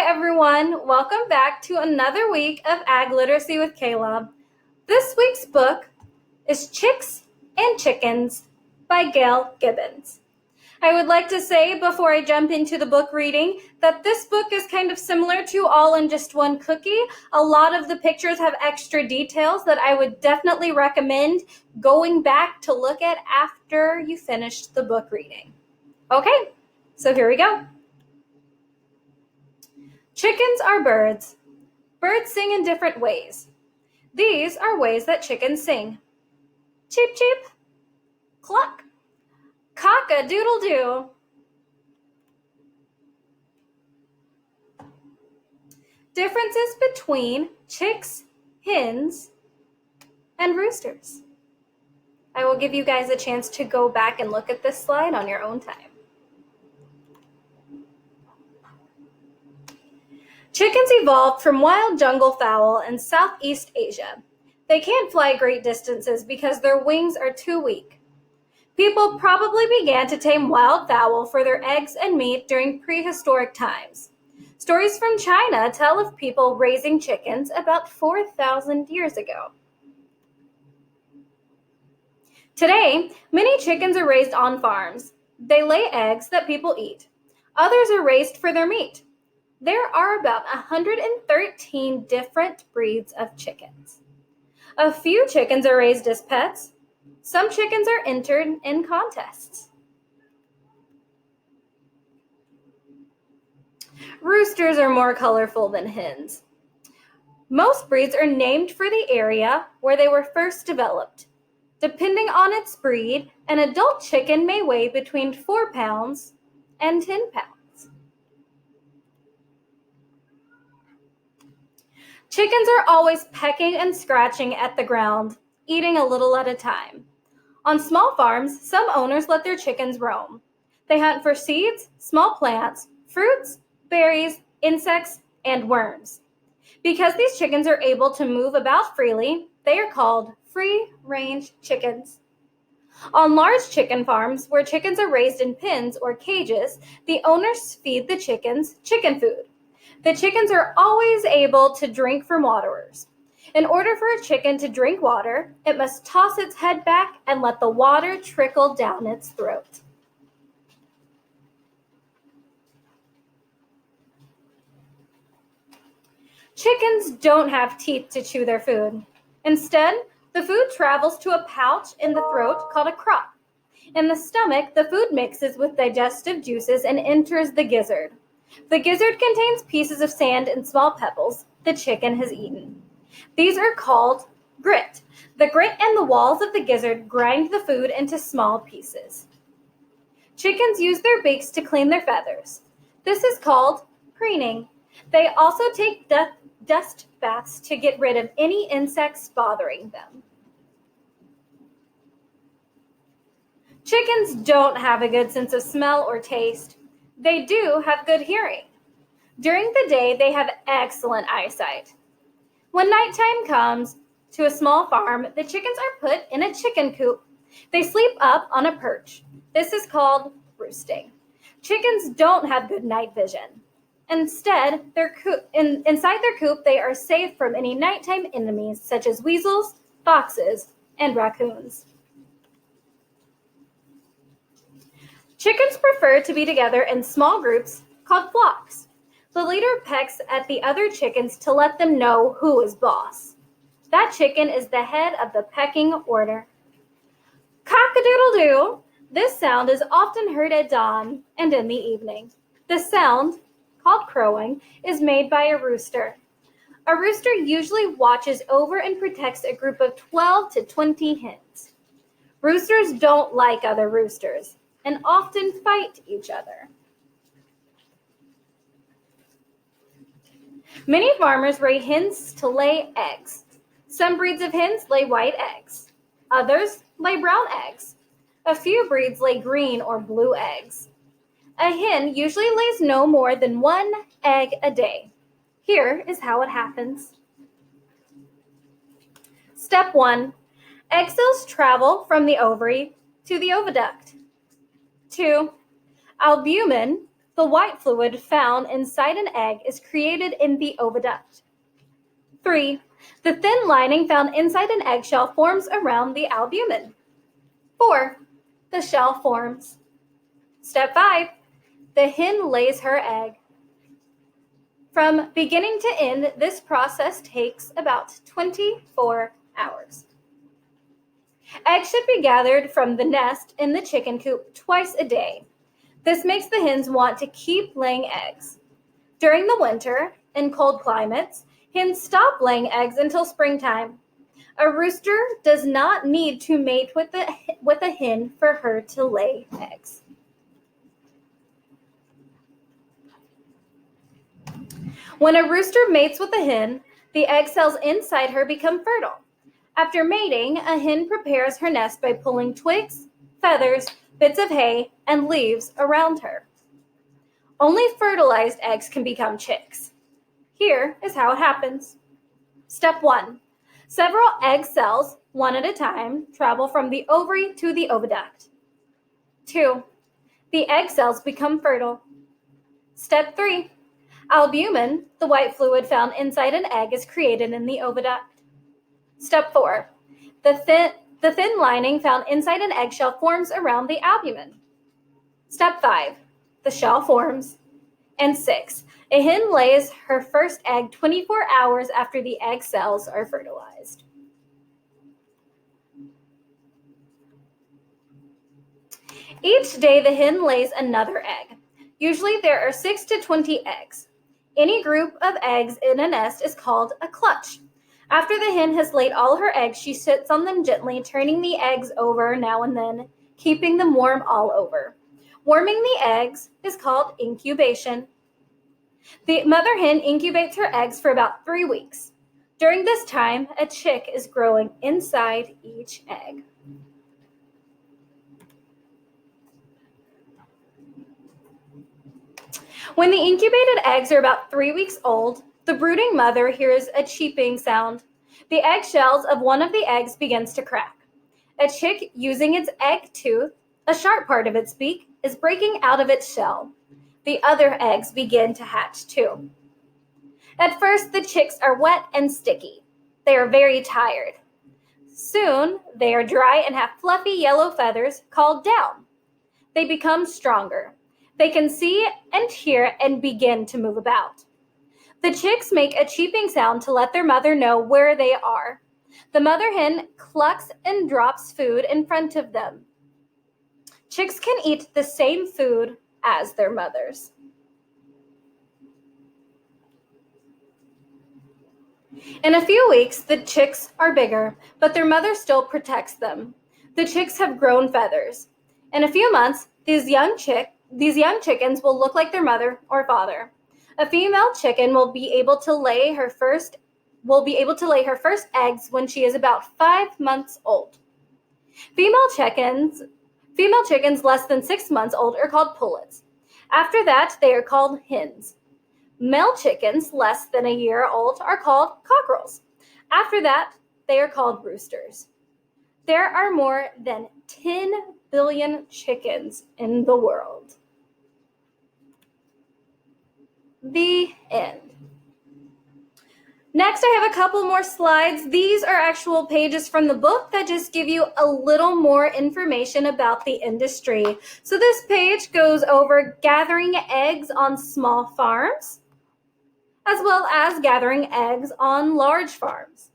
everyone. Welcome back to another week of Ag Literacy with Kayela. This week's book is Chicks and Chickens by Gail Gibbons. I would like to say before I jump into the book reading that this book is kind of similar to All in Just One Cookie. A lot of the pictures have extra details that I would definitely recommend going back to look at after you finish the book reading. Okay, so here we go. Chickens are birds. Birds sing in different ways. These are ways that chickens sing. Cheep, cheep. Cluck. Cock-a-doodle-doo. Differences between chicks, hens, and roosters. I will give you guys a chance to go back and look at this slide on your own time. Chickens evolved from wild jungle fowl in Southeast Asia. They can't fly great distances because their wings are too weak. People probably began to tame wild fowl for their eggs and meat during prehistoric times. Stories from China tell of people raising chickens about 4,000 years ago. Today, many chickens are raised on farms. They lay eggs that people eat. Others are raised for their meat. There are about 113 different breeds of chickens. A few chickens are raised as pets. Some chickens are entered in contests. Roosters are more colorful than hens. Most breeds are named for the area where they were first developed. Depending on its breed, an adult chicken may weigh between 4 pounds and 10 pounds. Chickens are always pecking and scratching at the ground, eating a little at a time. On small farms, some owners let their chickens roam. They hunt for seeds, small plants, fruits, berries, insects, and worms. Because these chickens are able to move about freely, they are called free-range chickens. On large chicken farms, where chickens are raised in pens or cages, the owners feed the chickens chicken food. The chickens are always able to drink from waterers. In order for a chicken to drink water, it must toss its head back and let the water trickle down its throat. Chickens don't have teeth to chew their food. Instead, the food travels to a pouch in the throat called a crop. In the stomach, the food mixes with digestive juices and enters the gizzard. The gizzard contains pieces of sand and small pebbles the chicken has eaten. These are called grit. The grit and the walls of the gizzard grind the food into small pieces. Chickens use their beaks to clean their feathers. This is called preening. They also take dust baths to get rid of any insects bothering them. Chickens don't have a good sense of smell or taste. They do have good hearing. During the day, they have excellent eyesight. When nighttime comes to a small farm, the chickens are put in a chicken coop. They sleep up on a perch. This is called roosting. Chickens don't have good night vision. Instead, inside their coop, they are safe from any nighttime enemies such as weasels, foxes, and raccoons. Chickens prefer to be together in small groups called flocks. The leader pecks at the other chickens to let them know who is boss. That chicken is the head of the pecking order. Cock-a-doodle-doo. This sound is often heard at dawn and in the evening. The sound, called crowing, is made by a rooster. A rooster usually watches over and protects a group of 12 to 20 hens. Roosters don't like other roosters and often fight each other. Many farmers raise hens to lay eggs. Some breeds of hens lay white eggs. Others lay brown eggs. A few breeds lay green or blue eggs. A hen usually lays no more than 1 egg a day. Here is how it happens. Step 1. Egg cells travel from the ovary to the oviduct. 2. Albumin the white fluid found inside an egg is created in the oviduct. 3. The thin lining found inside an eggshell forms around the albumen. 4. The shell forms. Step 5. The hen lays her egg. From beginning to end, this process takes about 24 hours. Eggs should be gathered from the nest in the chicken coop twice a day. This makes the hens want to keep laying eggs. During the winter, in cold climates, hens stop laying eggs until springtime. A rooster does not need to mate with a hen for her to lay eggs. When a rooster mates with a hen, the egg cells inside her become fertile. After mating, a hen prepares her nest by pulling twigs, feathers, bits of hay, and leaves around her. Only fertilized eggs can become chicks. Here is how it happens. Step 1. Several egg cells, one at a time, travel from the ovary to the oviduct. 2. The egg cells become fertile. Step 3. Albumin, the white fluid found inside an egg, is created in the oviduct. Step 4. The thin lining found inside an eggshell forms around the albumin. Step 5. The shell forms. And 6. A hen lays her first egg 24 hours after the egg cells are fertilized. Each day, the hen lays another egg. Usually, there are 6 to 20 eggs. Any group of eggs in a nest is called a clutch. After the hen has laid all her eggs, she sits on them gently, turning the eggs over now and then, keeping them warm all over. Warming the eggs is called incubation. The mother hen incubates her eggs for about 3 weeks. During this time, a chick is growing inside each egg. When the incubated eggs are about 3 weeks old, the brooding mother hears a cheeping sound. The eggshells of one of the eggs begins to crack. A chick, using its egg tooth, a sharp part of its beak, is breaking out of its shell. The other eggs begin to hatch too. At first, the chicks are wet and sticky. They are very tired. Soon, they are dry and have fluffy yellow feathers called down. They become stronger. They can see and hear and begin to move about. The chicks make a cheeping sound to let their mother know where they are. The mother hen clucks and drops food in front of them. Chicks can eat the same food as their mothers. In a few weeks, the chicks are bigger, but their mother still protects them. The chicks have grown feathers. In a few months, these young chickens will look like their mother or father. A female chicken will be able to lay her first eggs when she is about 5 months old. Female chickens less than 6 months old are called pullets. After that, they are called hens. Male chickens less than a year old are called cockerels. After that, they are called roosters. There are more than 10 billion chickens in the world. The end. Next, I have a couple more slides. These are actual pages from the book that just give you a little more information about the industry. So this page goes over gathering eggs on small farms, as well as gathering eggs on large farms.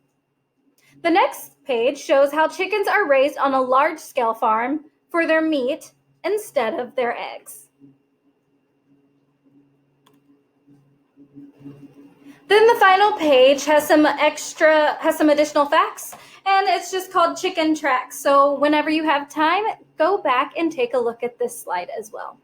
The next page shows how chickens are raised on a large-scale farm for their meat instead of their eggs. Then the final page has some additional facts, and it's just called Chicken Tracks. So whenever you have time, go back and take a look at this slide as well.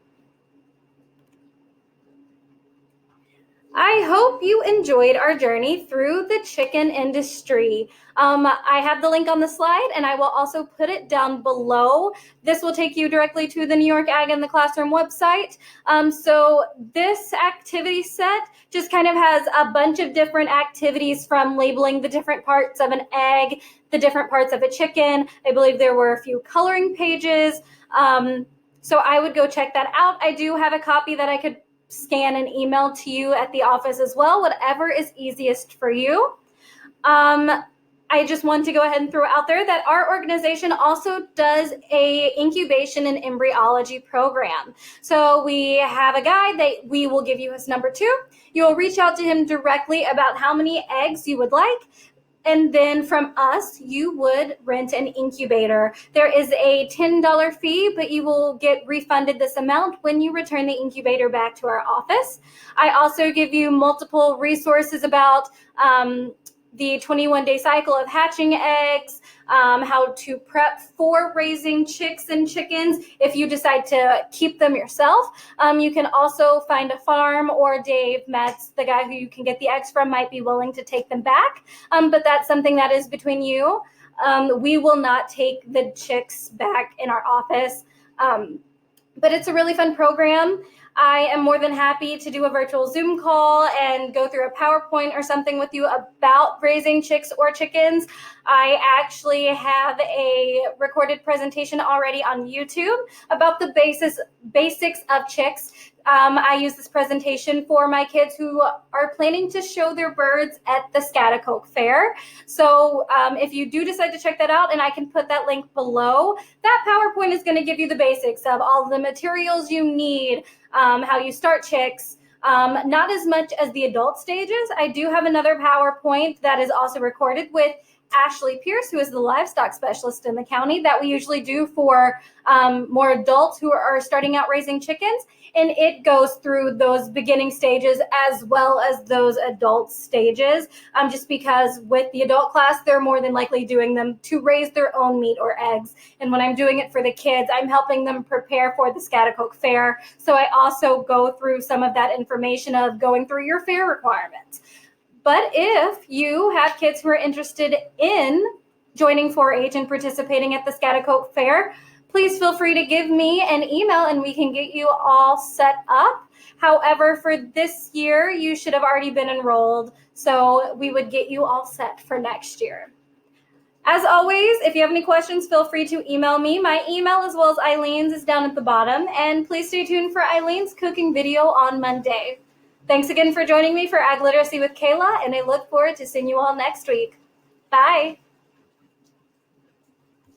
I hope you enjoyed our journey through the chicken industry. I have the link on the slide, and I will also put it down below. This will take you directly to the New York Ag in the Classroom website. So this activity set just kind of has a bunch of different activities, from labeling the different parts of an egg, the different parts of a chicken. I believe there were a few coloring pages. So I would go check that out. I do have a copy that I could scan and email to you at the office as well, whatever is easiest for you. I just want to go ahead and throw out there that our organization also does a incubation and embryology program. So we have a guy that we will give you his number too. You'll reach out to him directly about how many eggs you would like. And then from us, you would rent an incubator. There is a $10 fee, but you will get refunded this amount when you return the incubator back to our office. I also give you multiple resources about the 21-day cycle of hatching eggs, how to prep for raising chicks and chickens if you decide to keep them yourself. You can also find a farm, or Dave Metz, the guy who you can get the eggs from, might be willing to take them back. But that's something that is between you. We will not take the chicks back in our office. But it's a really fun program. I am more than happy to do a virtual Zoom call and go through a PowerPoint or something with you about raising chicks or chickens. I actually have a recorded presentation already on YouTube about the basics of chicks. I use this presentation for my kids who are planning to show their birds at the Scatacoke Fair. So if you do decide to check that out, and I can put that link below, that PowerPoint is going to give you the basics of all the materials you need, how you start chicks, not as much as the adult stages. I do have another PowerPoint that is also recorded with Ashley Pierce, who is the livestock specialist in the county, that we usually do for more adults who are starting out raising chickens. And it goes through those beginning stages as well as those adult stages, just because with the adult class, they're more than likely doing them to raise their own meat or eggs. And when I'm doing it for the kids, I'm helping them prepare for the Scatacoke Fair. So I also go through some of that information of going through your fair requirements. But if you have kids who are interested in joining 4-H and participating at the Scatacoke Fair, please feel free to give me an email and we can get you all set up. However, for this year, you should have already been enrolled, so we would get you all set for next year. As always, if you have any questions, feel free to email me. My email, as well as Eileen's, is down at the bottom. And please stay tuned for Eileen's cooking video on Monday. Thanks again for joining me for Ag Literacy with Kayla, and I look forward to seeing you all next week. Bye.